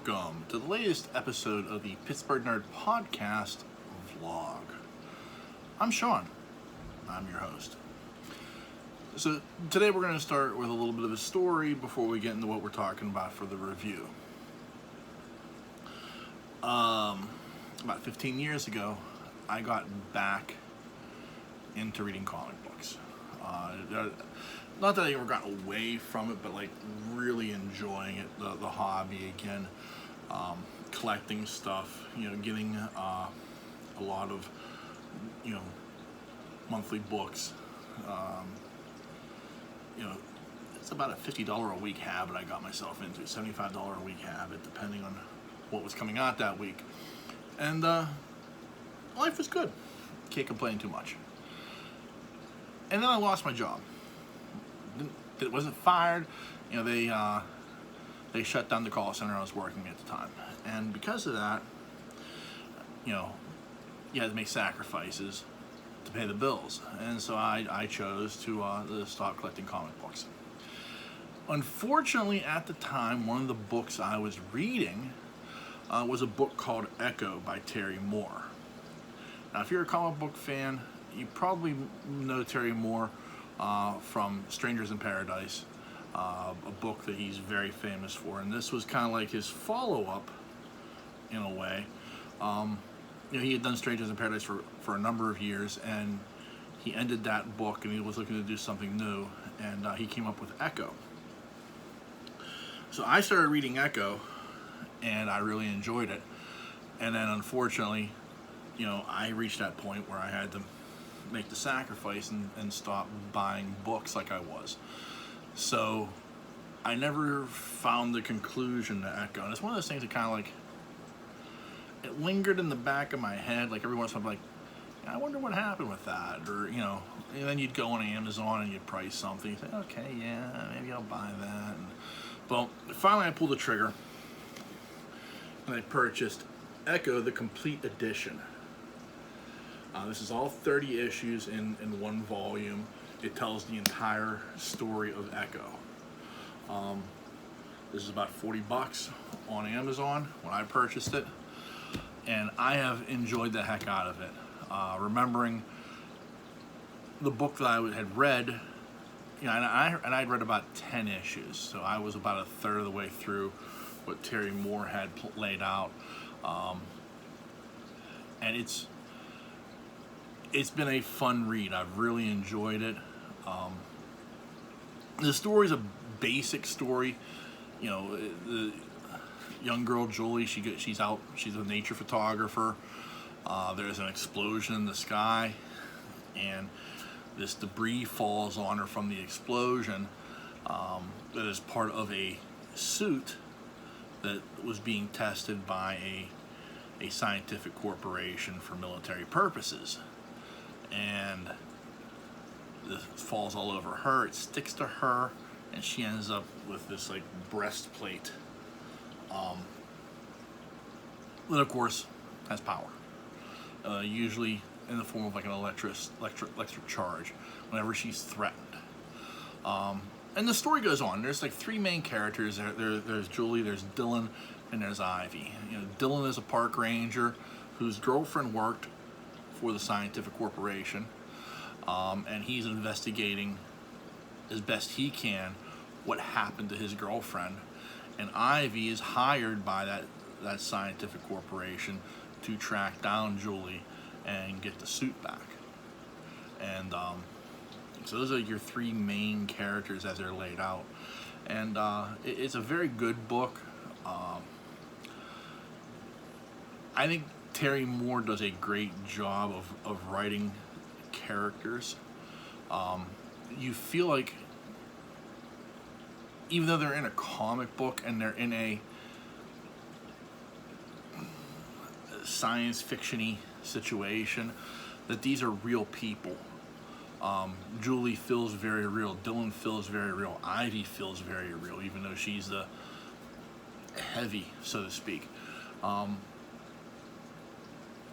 welcome to the latest episode of the Pittsburgh Nerd Podcast vlog. I'm Sean. I'm your host. So today we're going to start with a little bit of a story before we get into what we're talking about for the review. About 15 years ago, I got back into reading comic books. Not that I ever got away from it, but like really enjoying it, the hobby again, collecting stuff, getting a lot of, monthly books. It's about a $50 a week habit I got myself into, $75 a week habit, depending on what was coming out that week. And life was good. Can't complain too much. And then I lost my job. It wasn't fired. They shut down the call center I was working at the time. And because of that, you had to make sacrifices to pay the bills. And so I chose to stop collecting comic books. Unfortunately, at the time, one of the books I was reading was a book called Echo by Terry Moore. Now, if you're a comic book fan, you probably know Terry Moore from Strangers in Paradise, a book that he's very famous for. And this was kind of like his follow-up, in a way. He had done Strangers in Paradise for a number of years, and he ended that book, and he was looking to do something new, and he came up with Echo. So I started reading Echo, and I really enjoyed it. And then, unfortunately, I reached that point where I had to make the sacrifice and stop buying books like I was. So I never found the conclusion to Echo. And it's one of those things that kind of like, it lingered in the back of my head. Like every once in a while, I'm like, I wonder what happened with that. Or, and then you'd go on Amazon and you'd price something. You'd say, okay, yeah, maybe I'll buy that. Well, finally I pulled the trigger and I purchased Echo, the complete edition. This is all 30 issues in one volume. It tells the entire story of Echo. This is about $40 on Amazon when I purchased it, and I have enjoyed the heck out of it. Remembering the book that I had read, and I'd read about 10 issues, so I was about a third of the way through what Terry Moore had laid out, and it's been a fun read. I've really enjoyed it. The story's a basic story. The young girl Julie, she's out. She's a nature photographer. There's an explosion in the sky, and this debris falls on her from the explosion. That is part of a suit that was being tested by a scientific corporation for military purposes. And this falls all over her, it sticks to her, and she ends up with this like breastplate that of course has power, usually in the form of like an electric charge whenever she's threatened. And the story goes on. There's like three main characters. There's Julie, there's Dylan, and there's Ivy. Dylan is a park ranger whose girlfriend worked for the scientific corporation, and he's investigating as best he can what happened to his girlfriend. And Ivy is hired by that scientific corporation to track down Julie and get the suit back. And so those are your three main characters as they're laid out. And it's a very good book. I think Terry Moore does a great job of writing characters. You feel like, even though they're in a comic book and they're in a science fiction-y situation, that these are real people. Julie feels very real. Dylan feels very real. Ivy feels very real, even though she's the heavy, so to speak.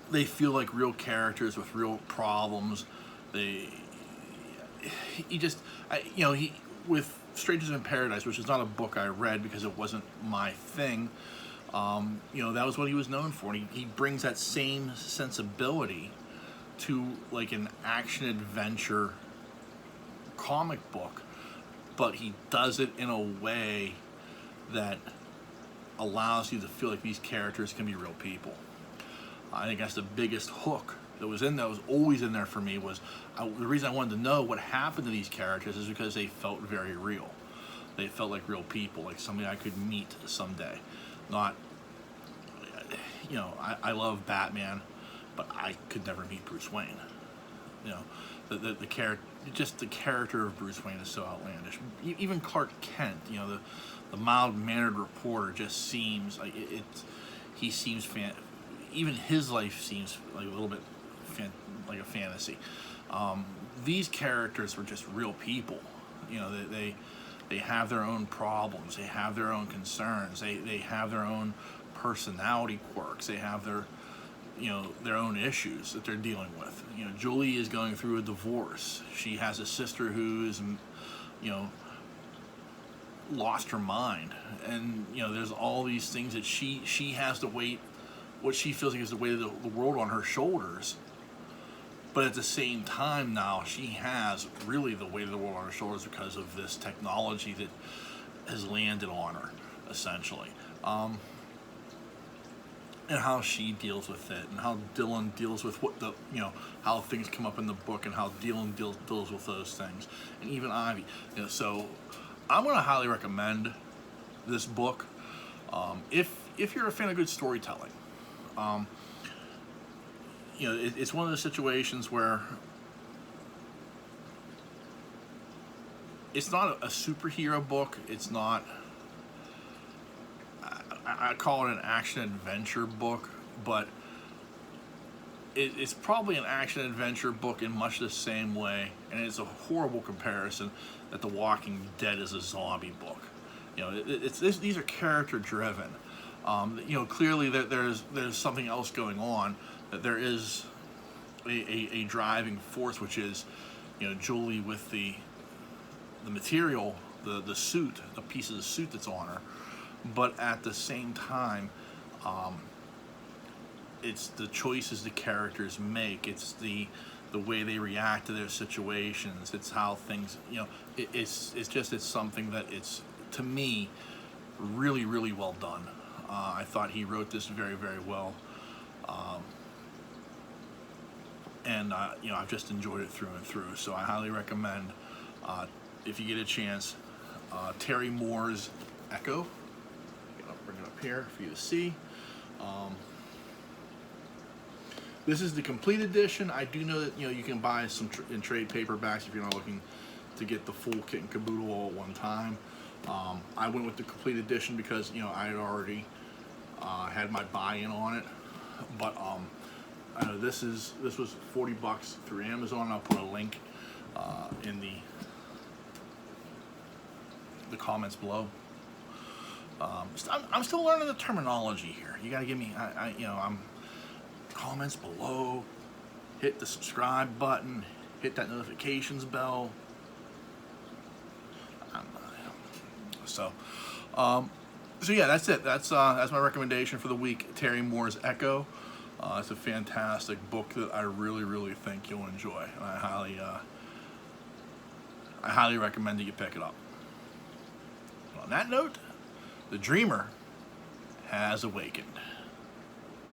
They feel like real characters with real problems. With Strangers in Paradise, which is not a book I read because it wasn't my thing, You know, that was what he was known for. And he brings that same sensibility to like an action adventure comic book, but he does it in a way that allows you to feel like these characters can be real people. I think that's the biggest hook that was always in there for me. The reason I wanted to know what happened to these characters is because they felt very real. They felt like real people, like somebody I could meet someday. Not, you know, I love Batman, but I could never meet Bruce Wayne. You know, the character, just the character of Bruce Wayne is so outlandish. Even Clark Kent, you know, the mild-mannered reporter just seems like he seems even his life seems like a little bit like a fantasy. These characters were just real people. You know, they have their own problems, they have their own concerns, they have their own personality quirks, they have their, you know, their own issues that they're dealing with. You know, Julie is going through a divorce. She has a sister who's, you know, lost her mind, and you know, there's all these things that she has to weight, what she feels like is the weight of the world on her shoulders. But at the same time, now she has really the weight of the world on her shoulders because of this technology that has landed on her, essentially. And how she deals with it, and how Dylan deals with you know, how things come up in the book, and how Dylan deals with those things, and even Ivy. You know, so I'm going to highly recommend this book if you're a fan of good storytelling. You know, it's one of those situations where it's not a superhero book. It's not. I call it an action-adventure book, but it's probably an action-adventure book in much the same way, and it's a horrible comparison that The Walking Dead is a zombie book. You know, these are character-driven. You know, clearly there's something else going on, that there is a driving force, which is, you know, Julie with the material, the suit, the piece of the suit that's on her. But at the same time, it's the choices the characters make. It's the way they react to their situations. It's how things, you know, it's something that it's, to me, really, really well done. I thought he wrote this very, very well. And you know, I've just enjoyed it through and through. So I highly recommend, if you get a chance, Terry Moore's Echo. Bring it up here for you to see. This is the complete edition. I do know that, you know, you can buy some in trade paperbacks if you're not looking to get the full kit and caboodle all at one time. I went with the complete edition because, you know, I had already had my buy-in on it. But I know this was $40 through Amazon. I'll put a link in the comments below. I'm still learning the terminology here. You gotta give me, you know, I'm comments below. Hit the subscribe button. Hit that notifications bell. So yeah, that's it. That's my recommendation for the week. Terry Moore's Echo. It's a fantastic book that I really, really think you'll enjoy. And I highly recommend that you pick it up. On that note, the dreamer has awakened.